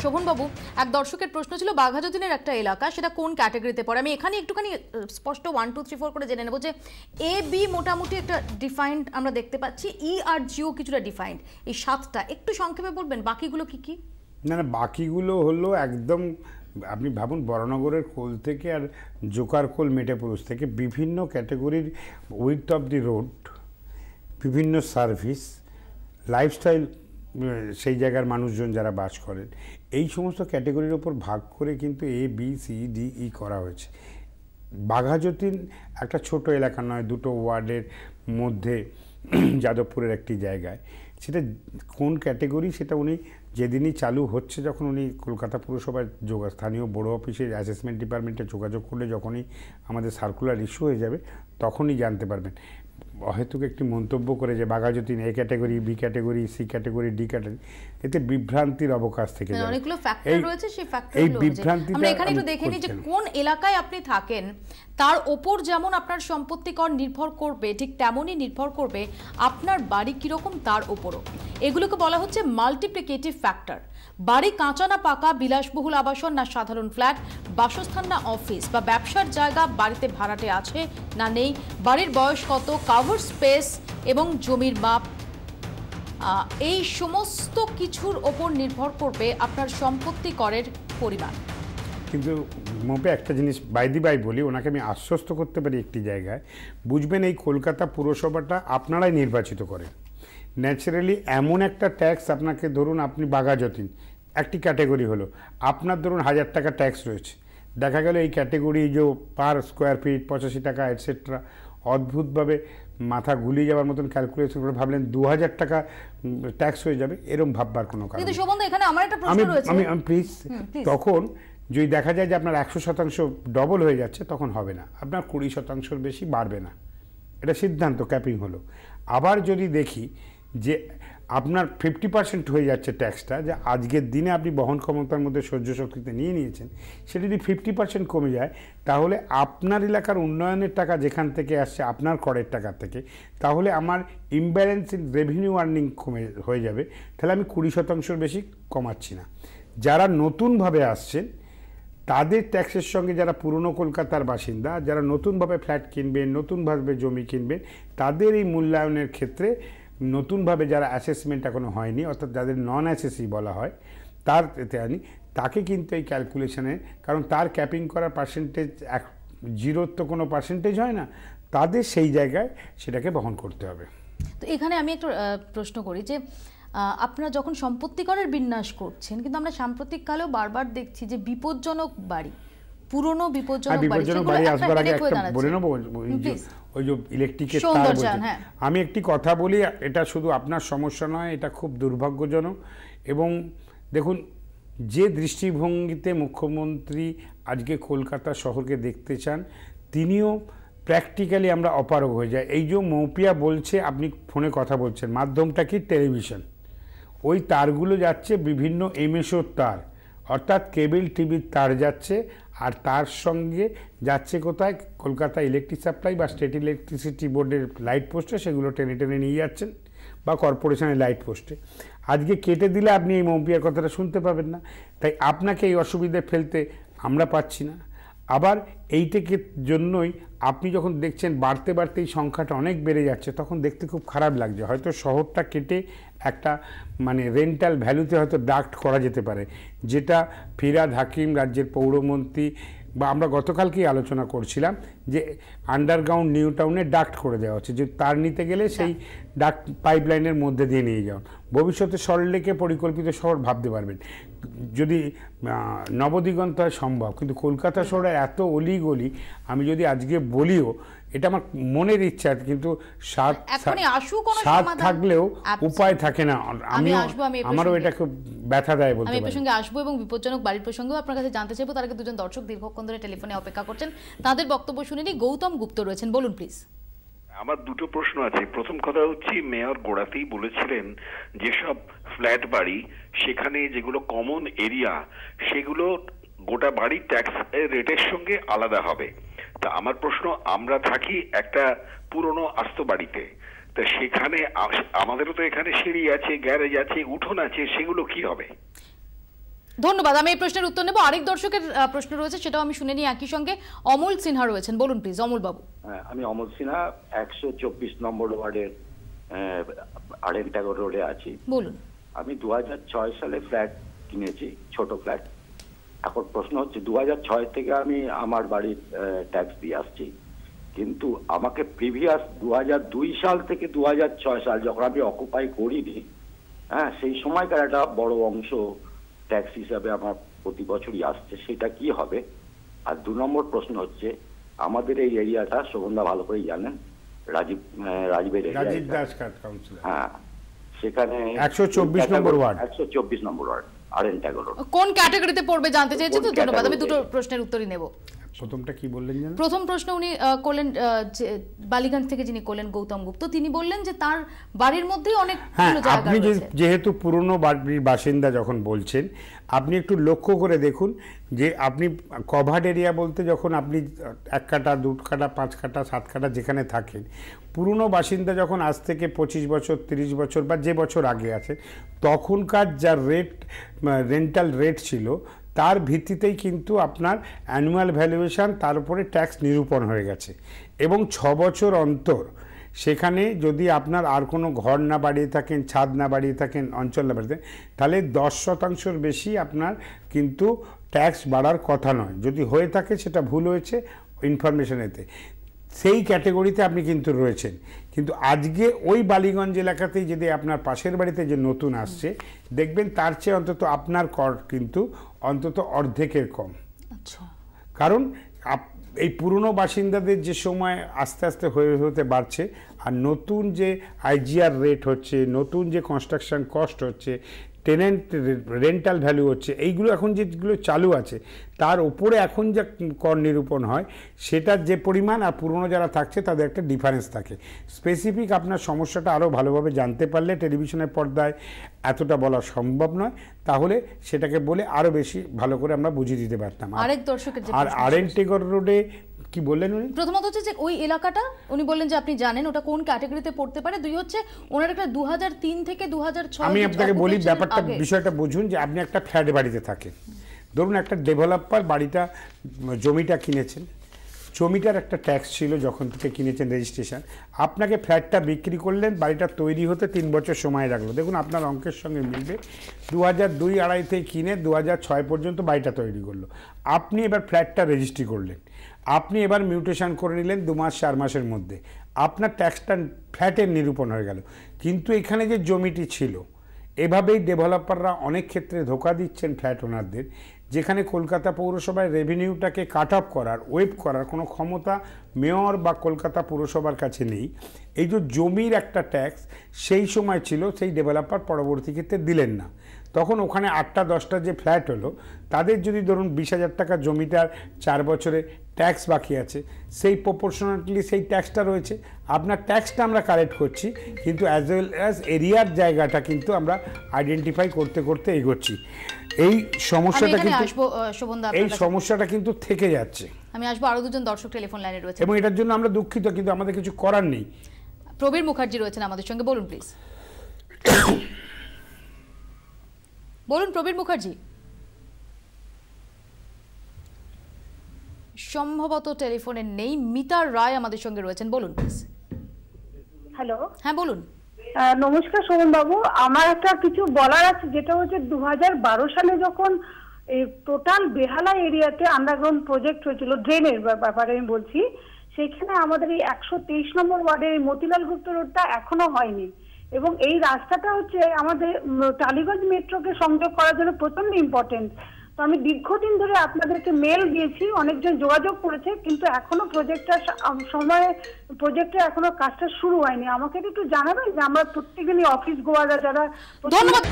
শোভনবাবু, এক দর্শকের প্রশ্ন ছিল বাঘাযতীনের একটা এলাকা, সেটা কোন ক্যাটাগরিতে পড়ে? আমি এখানে একটুখানি স্পষ্ট 1 2 3 4 করে জেনে নেব যে এ বি মোটামুটি একটা ডিফাইন্ড আমরা দেখতে পাচ্ছি, ই আর জিও কিছুটা ডিফাইন্ড, এই 7টা একটু সংক্ষেপে বলবেন বাকিগুলো কি কি? না না, বাকিগুলো হলো একদম আপনি ভাবুন বরানগরের কোল থেকে আর জোকার কোল মেটেপুরুষ থেকে বিভিন্ন ক্যাটাগরির উইথ অফ দি রোড, বিভিন্ন সার্ভিস, লাইফস্টাইল, সেই জায়গার মানুষজন যারা বাস করেন, এই সমস্ত ক্যাটাগরির ওপর ভাগ করে কিন্তু A B C D E করা হয়েছে। বাঘাযতীন একটা ছোট এলাকা নয়, 2টো ওয়ার্ডের মধ্যে যাদবপুরের একটি জায়গায়। সেটা কোন ক্যাটাগরি সেটা উনি যেদিনই চালু হচ্ছে, যখন উনি কলকাতা পুরসভার স্থানীয় বড়ো অফিসের অ্যাসেসমেন্ট ডিপার্টমেন্টে যোগাযোগ করলে যখনই আমাদের সার্কুলার ইস্যু হয়ে যাবে তখনই জানতে পারবেন। অহেতুক একটি মন্তব্য করে যে Baghajatin A category, B category, C category, D category, এতে বিভ্রান্তির অবকাশ থেকে যায়। অনেকগুলো ফ্যাক্টর রয়েছে, সেই ফ্যাক্টরগুলো এই বিভ্রান্তিটা আমরা এখানে একটু দেখে নিই যে কোন এলাকায় আপনি থাকেন তার ওপর যেমন আপনার সম্পত্তি কর নির্ভর করবে, ঠিক তেমনই নির্ভর করবে আপনার বাড়ি কিরকম তার ওপরও। এগুলোকে বলা হচ্ছে মাল্টিপ্লিকেটিভ ফ্যাক্টর। বাড়ি কাঁচা না পাকা, বিলাসবহুল আবাসন না সাধারণ ফ্ল্যাট, বাসস্থান না অফিস বা ব্যবসার জায়গা, বাড়িতে ভাড়াটে আছে না নেই, বাড়ির বয়স কত, কাভার স্পেস এবং জমির মাপ, এই সমস্ত কিছুর ওপর নির্ভর করবে আপনার সম্পত্তি করের পরিমাণ। কিন্তু মোপে একটা জিনিস বাইদি বাই বলি, ওনাকে আমি আশ্বস্ত করতে পারি একটি জায়গায়, বুঝবেন এই কলকাতা পুরসভাটা আপনারাই নির্বাচিত করেন। ন্যাচারালি এমন একটা ট্যাক্স আপনাকে, ধরুন আপনি বাঘাযতীন একটি ক্যাটাগরি হলো, আপনার ধরুন 1000 টাকা ট্যাক্স রয়েছে, দেখা গেল এই ক্যাটাগরি যে পার স্কোয়ার ফিট 85 টাকা এটসেট্রা, অদ্ভুতভাবে মাথা গুলিয়ে যাওয়ার মতন ক্যালকুলেশন করে ভাবলেন 2000 টাকা ট্যাক্স হয়ে যাবে, এরকম ভাববার কোনো কারণ কিন্তু শোভন, এখানে আমার একটা প্রশ্ন রয়েছে, আমি প্লিজ, তখন যদি দেখা যায় যে আপনার 100% ডবল হয়ে যাচ্ছে, তখন হবে না, আপনার 20%-র বেশি বাড়বে না, এটা সিদ্ধান্ত, ক্যাপিং হলো। আবার যদি দেখি যে আপনার 50% হয়ে যাচ্ছে ট্যাক্সটা, যে আজকের দিনে আপনি বহন ক্ষমতার মধ্যে সহ্য শক্তিতে নিয়ে নিয়েছেন, সেটা যদি 50% কমে যায়, তাহলে আপনার এলাকার উন্নয়নের টাকা যেখান থেকে আসছে আপনার করের টাকা থেকে, তাহলে আমার ইমব্যালেন্স ইন রেভিনিউ আর্নিং হয়ে যাবে, তাহলে আমি 20%-র বেশি কমাচ্ছি না। যারা নতুনভাবে আসছেন তাদের ট্যাক্সের সঙ্গে যারা পুরনো কলকাতার বাসিন্দা, যারা নতুনভাবে ফ্ল্যাট কিনবেন, নতুনভাবে জমি কিনবেন, তাদের এই মূল্যায়নের ক্ষেত্রে নতুনভাবে যারা অ্যাসেসমেন্ট এখনও হয়নি, অর্থাৎ যাদের নন অ্যাসেসি বলা হয়, তার এতে আনি, তাকে কিন্তু এই ক্যালকুলেশনে, কারণ তার ক্যাপিং করার পার্সেন্টেজ জিরোর তো কোনো পার্সেন্টেজ হয় না, তাদের সেই জায়গায় সেটাকে বহন করতে হবে। তো এখানে আমি একটু প্রশ্ন করি যে আপনারা যখন সম্পত্তি করের বিন্যাস করছেন, কিন্তু আমরা সাম্প্রতিক কালেও বারবার দেখছি যে বিপজ্জনক বাড়ি, পুরনো বিপজ্জনক বাড়ি আসবার আগে একটা বলে নেবো, ওই যে ইলেকট্রিকের তার বলছেন, আমি একটি কথা বলি, এটা শুধু আপনার সমস্যা নয়, এটা খুব দুর্ভাগ্যজনক। এবং দেখুন, যে দৃষ্টিভঙ্গিতে মুখ্যমন্ত্রী আজকে কলকাতা শহরকে দেখতে চান, তিনিও প্র্যাকটিক্যালি আমরা অপারগ হয়ে যায়। এই যে মৌপিয়া বলছে, আপনি ফোনে কথা বলছেন, মাধ্যমটা কি? টেলিভিশন। ওই তারগুলো যাচ্ছে বিভিন্ন এমএসওর তার, অর্থাৎ কেবল টিভির তার যাচ্ছে, আর তার সঙ্গে যাচ্ছে কোথায়? কলকাতা ইলেকট্রিক সাপ্লাই বা স্টেট ইলেকট্রিসিটি বোর্ডের লাইট পোস্টে, সেগুলো টেনে টেনে নিয়ে যাচ্ছেন, বা কর্পোরেশনের লাইট পোস্টে। আজকে কেটে দিলে আপনি এই মৌপিয়ার কথাটা শুনতে পাবেন না, তাই আপনাকে এই অসুবিধায় ফেলতে আমরা পাচ্ছি না। আবার এইটাকে জন্যই আপনি যখন দেখছেন বাড়তে বাড়তে এই সংখ্যাটা অনেক বেড়ে যাচ্ছে, তখন দেখতে খুব খারাপ লাগছে। হয়তো শহরটা কেটে একটা মানে রেন্টাল ভ্যালুতে হয়তো ডাক্ট করা যেতে পারে, যেটা ফিরহাদ হাকিম, রাজ্যের পৌরমন্ত্রী, বা আমরা গতকালকেই আলোচনা করছিলাম যে আন্ডারগ্রাউন্ড নিউ টাউনে ডাক্ট করে দেওয়া হচ্ছে, যে তার নিতে গেলে সেই ডাক্ট পাইপলাইনের মধ্যে দিয়ে নিয়ে যাওয়া। ভবিষ্যতে সল্টলেকে পরিকল্পিত শহর ভাবতে পারবেন যদি নবদিগন্ত হয় সম্ভব, কিন্তু কলকাতা শহরে এত অলিগলি, আমি যদি আজকে বলিও, এটা আমার মনের ইচ্ছা, কিন্তু স্বাদ থাকলেও উপায় থাকে না। আমারও এটা খুব ব্যথা দেয় বলতে পারি। আমি এই প্রসঙ্গে আসবো এবং বিপজ্জনক বাড়ির প্রসঙ্গেও আপনার কাছে জানতে চাইবো। তার আগে দুজন দর্শক দীর্ঘক্ষণ ধরে টেলিফোনে অপেক্ষা করছেন, তাদের বক্তব্য শুনে নিই। গৌতম গুপ্ত রয়েছেন, বলুন প্লিজ। আমার দুটো প্রশ্ন আছে। প্রথম কথা হচ্ছে, মেয়র গোড়াতেই বলেছিলেন যেসব ফ্ল্যাট বাড়ি, সেখানে যেগুলো কমন এরিয়া, সেগুলো গোটা বাড়ির ট্যাক্স রেটের সঙ্গে আলাদা হবে। তা আমার প্রশ্ন, আমরা থাকি একটা পুরনো আস্ত বাড়িতে, তা সেখানে আমাদেরও তো এখানে সিঁড়ি আছে, গ্যারেজ আছে, উঠোন আছে, সেগুলো কি হবে? ধন্যবাদ। আমি এই প্রশ্নের উত্তর নেব। আরেক দর্শকের প্রশ্ন রয়েছে, সেটাও আমি শুনে নিই। একই সঙ্গে অমল সিনহা রয়েছেন, বলুন প্লিজ অমল বাবু। আমি অমল সিনহা, 124 নম্বর ওয়ার্ডের আরএন ট্যাগর রোডে আছি। বলুন। আমি 2006 সালে ফ্ল্যাট কিনেছি, ছোট ফ্ল্যাট। এখন প্রশ্ন হচ্ছে 2006 থেকে আমি আমার বাড়ির ট্যাক্স দিয়ে আসছি, কিন্তু আমাকে প্রিভিয়াস 2002 সাল থেকে 2006 সাল যখন আমি অকুপাই করিনি, হ্যাঁ, সেই সময়কার একটা বড় অংশ ট্যাক্স হিসাবে আমার প্রতি বছরই আসছে, সেটা কি হবে? আর 2 নম্বর প্রশ্ন হচ্ছে, আমাদের এই এরিয়াটা শোভনদা ভালো করেই জানেন, রাজীবের হ্যাঁ, সেখানে 124 নম্বর ওয়ার্ড, 124 নম্বর ওয়ার্ড আরএন ট্যাগর রোড। কোন ক্যাটাগরিতে পড়বে জানতে চেয়েছি তো, ধন্যবাদ। আমি দুটো প্রশ্নের উত্তরই নেব। প্রথমটা কি বললেন জানেন? প্রথম প্রশ্ন উনি করলেন, বালিগঞ্জ থেকে যিনি করলেন গৌতম গুপ্ত, তিনি বললেন যে তার বাড়ির মধ্যেই অনেক জায়গা আপনি যেহেতু পুরনো বাড়ির বাসিন্দা যখন বলছেন, আপনি একটু লক্ষ্য করে দেখুন যে আপনি কভার্ড এরিয়া বলতে যখন আপনি 1 কাঠা 2 কাঠা 5 কাঠা 7 কাঠা যেখানে থাকেন, পুরনো বাসিন্দা যখন আজ থেকে 25 বছর 30 বছর বা যে বছর আগে আছে, তখনকার যা রেন্টাল রেট ছিল তার ভিত্তিতেই কিন্তু আপনার অ্যানুয়াল ভ্যালুয়েশন, তার উপরে ট্যাক্স নিরূপণ হয়ে গেছে। এবং 6 বছর অন্তর সেখানে যদি আপনার আর কোনো ঘর না বাড়িয়ে থাকেন, ছাদ না বাড়িয়ে থাকেন, অঞ্চল না বাড়িয়ে থাকেন, তাহলে 10% বেশি আপনার কিন্তু ট্যাক্স বাড়ার কথা নয়। যদি হয়ে থাকে সেটা ভুল হয়েছে ইনফরমেশনেতে, সেই ক্যাটেগরিতে আপনি কিন্তু রয়েছেন। কিন্তু আজকে ওই বালিগঞ্জ এলাকাতেই যদি আপনার পাশের বাড়িতে যে নতুন আসছে, দেখবেন তার চেয়ে অন্তত আপনার কর কিন্তু অন্তত অর্ধেকের কম। কারণ এই পুরনো বাসিন্দাদের যে সময় আস্তে আস্তে হতে বাড়ছে, আর নতুন যে আইজিআর রেট হচ্ছে, নতুন যে কনস্ট্রাকশন কস্ট হচ্ছে, টেনেন্ট রেন্টাল ভ্যালু হচ্ছে, এইগুলো এখন যেগুলো চালু আছে তার উপরে এখন যা কর নিরূপণ হয়, সেটার যে পরিমাণ আর পুরনো যারা থাকছে তাদের একটা ডিফারেন্স থাকে। স্পেসিফিক আপনার সমস্যাটা আরও ভালোভাবে জানতে পারলে টেলিভিশনের পর্দায় এতটা বলা সম্ভব নয়, তাহলে সেটাকে বলে আরও বেশি ভালো করে আমরা বুঝিয়ে দিতে পারতাম। আর আরএন ট্যাগর রোডে কি বললেন উনি? প্রথমত হচ্ছে যে ওই এলাকাটা উনি বললেন যে আপনি জানেন ওটা কোন ক্যাটাগরিতে পড়তে পারে। 2 হচ্ছে ওনার একটা 2003 থেকে 2006, আমি আপনাকে বলি ব্যাপারটা, বিষয়টা বুঝুন যে আপনি একটা ফ্ল্যাট বাড়িতে থাকেন, ধরুন একটা ডেভেলপার জমিটা কিনেছেন, জমিটার একটা ট্যাক্স ছিল যখন থেকে কিনেছেন রেজিস্ট্রেশন, আপনাকে ফ্ল্যাটটা বিক্রি করলেন, বাড়িটা তৈরি হতে 3 বছর সময় লাগলো। দেখুন আপনার অঙ্কের সঙ্গে মিলবে, 2002-02 থেকে কিনে 2006 পর্যন্ত বাড়িটা তৈরি করলো। আপনি এবার ফ্ল্যাটটা রেজিস্ট্রি করলেন, আপনি এবার মিউটেশন করে নিলেন 2 মাস 4 মাসের মধ্যে, আপনার ট্যাক্সটা ফ্ল্যাটের নিরূপণ হয়ে গেল। কিন্তু এখানে যে জমিটি ছিল, এভাবেই ডেভেলপাররা অনেক ক্ষেত্রে ধোঁকা দিচ্ছেন ফ্ল্যাট ওনারদের, যেখানে কলকাতা পৌরসভায় রেভিনিউটাকে কাট অফ করার, ওয়েব করার কোনো ক্ষমতা মেয়র বা কলকাতা পুরসভার কাছে নেই। এই যে জমির একটা ট্যাক্স সেই সময় ছিল, সেই ডেভেলপার পরবর্তী ক্ষেত্রে দিলেন না। তখন ওখানে 8টা-10টা যে ফ্ল্যাট হলো, তাদের যদি ধরুন 20,000 টাকা জমিটার 4 বছরে ট্যাক্স বাকি আছে, সেই প্রপোর্শনালি সেই ট্যাক্সটা রয়েছে। আপনার ট্যাক্সটা আমরা কালেক্ট করছি, কিন্তু অ্যাজ ওয়েল অ্যাজ এরিয়ার জায়গাটা কিন্তু আমরা আইডেন্টিফাই করতে করতে এগোচ্ছি। এই সমস্যাটা কিন্তু থেকে যাচ্ছে। আমি আসবো, আরো দুজন দর্শক টেলিফোন লাইনে রয়েছে এবং এটার জন্য আমরা দুঃখিত, কিন্তু আমাদের কিছু করার নেই। প্রবীর মুখার্জি রয়েছেন আমাদের সঙ্গে, বলুন প্লিজ। বলুন প্রবীর মুখার্জি। সম্ভবত টেলিফোনে নেই। মিতা রায় আমাদের সঙ্গে রয়েছেন, বলুন প্লিজ। হ্যালো, হ্যাঁ বলুন। নমস্কার শোভন বাবু, আমার একটা কিছু বলার আছে, যেটা হচ্ছে 2012 সালে যখন এই টোটাল বেহালা এরিয়াতে আন্ডারগ্রাউন্ড প্রজেক্ট হয়েছিল, ড্রেনের ব্যাপারে আমি বলছি, সেখানে আমাদের এই 123 নম্বর ওয়ার্ডের মতিলাল গুপ্ত রোডটা এখনো হয়নি। এবং এই রাস্তাটা হচ্ছে আমাদের টালিগঞ্জ মেট্রোকে সংযোগ করার জন্য প্রচন্ড ইম্পর্টেন্ট। তো আমি দীর্ঘদিন ধরে আপনাদেরকে মেল দিয়েছি, অনেকজন যোগাযোগ করেছে, কিন্তু এখনো প্রজেক্টের এখনো কাজটা শুরু হয়নি। আমাকে একটু জানাবেন যে আমরা প্রত্যেকদিনই অফিস গোয়ারা যারা। ধন্যবাদ।